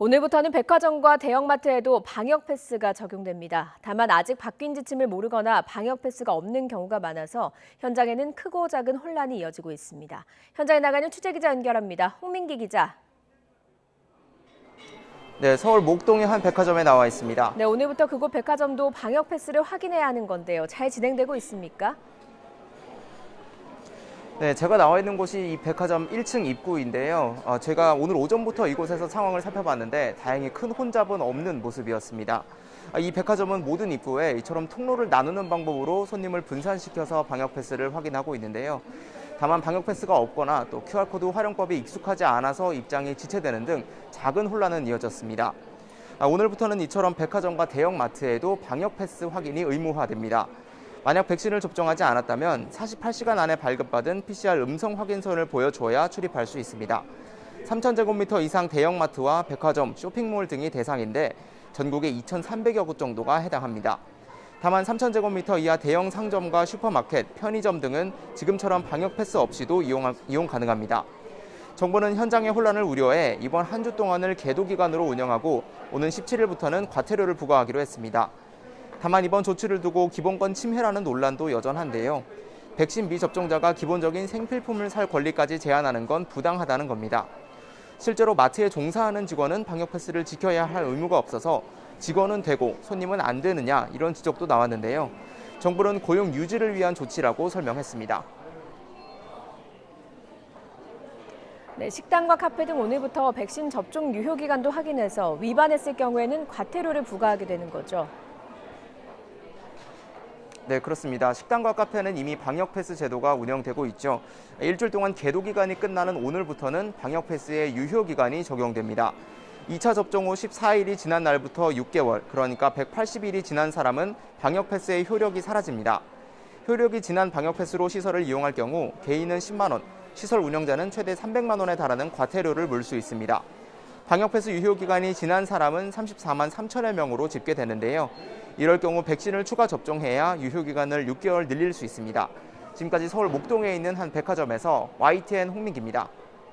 오늘부터는 백화점과 대형마트에도 방역 패스가 적용됩니다. 다만 아직 바뀐 지침을 모르거나 방역 패스가 없는 경우가 많아서 현장에는 크고 작은 혼란이 이어지고 있습니다. 현장에 나가는 취재기자 연결합니다. 홍민기 기자. 네, 서울 목동의 한 백화점에 나와 있습니다. 네, 오늘부터 그곳 백화점도 방역 패스를 확인해야 하는 건데요. 잘 진행되고 있습니까? 네, 제가 나와 있는 곳이 이 백화점 1층 입구인데요. 제가 오늘 오전부터 이곳에서 상황을 살펴봤는데 다행히 큰 혼잡은 없는 모습이었습니다. 이 백화점은 모든 입구에 이처럼 통로를 나누는 방법으로 손님을 분산시켜서 방역 패스를 확인하고 있는데요. 다만 방역 패스가 없거나 또 QR코드 활용법이 익숙하지 않아서 입장이 지체되는 등 작은 혼란은 이어졌습니다. 오늘부터는 이처럼 백화점과 대형마트에도 방역 패스 확인이 의무화됩니다. 만약 백신을 접종하지 않았다면 48시간 안에 발급받은 PCR 음성 확인서를 보여줘야 출입할 수 있습니다. 3,000제곱미터 이상 대형마트와 백화점, 쇼핑몰 등이 대상인데 전국에 2,300여 곳 정도가 해당합니다. 다만 3,000제곱미터 이하 대형 상점과 슈퍼마켓, 편의점 등은 지금처럼 방역 패스 없이도 이용 가능합니다. 정부는 현장의 혼란을 우려해 이번 한 주 동안을 계도 기간으로 운영하고 오는 17일부터는 과태료를 부과하기로 했습니다. 다만 이번 조치를 두고 기본권 침해라는 논란도 여전한데요. 백신 미접종자가 기본적인 생필품을 살 권리까지 제한하는 건 부당하다는 겁니다. 실제로 마트에 종사하는 직원은 방역 패스를 지켜야 할 의무가 없어서 직원은 되고 손님은 안 되느냐 이런 지적도 나왔는데요. 정부는 고용 유지를 위한 조치라고 설명했습니다. 네, 식당과 카페 등 오늘부터 백신 접종 유효 기간도 확인해서 위반했을 경우에는 과태료를 부과하게 되는 거죠. 네, 그렇습니다. 식당과 카페는 이미 방역 패스 제도가 운영되고 있죠. 일주일 동안 계도 기간이 끝나는 오늘부터는 방역 패스의 유효 기간이 적용됩니다. 2차 접종 후 14일이 지난 날부터 6개월, 그러니까 180일이 지난 사람은 방역 패스의 효력이 사라집니다. 효력이 지난 방역 패스로 시설을 이용할 경우 개인은 10만 원, 시설 운영자는 최대 300만 원에 달하는 과태료를 물 수 있습니다. 방역 패스 유효 기간이 지난 사람은 34만 3천여 명으로 집계되는데요. 이럴 경우 백신을 추가 접종해야 유효 기간을 6개월 늘릴 수 있습니다. 지금까지 서울 목동에 있는 한 백화점에서 YTN 홍민기입니다.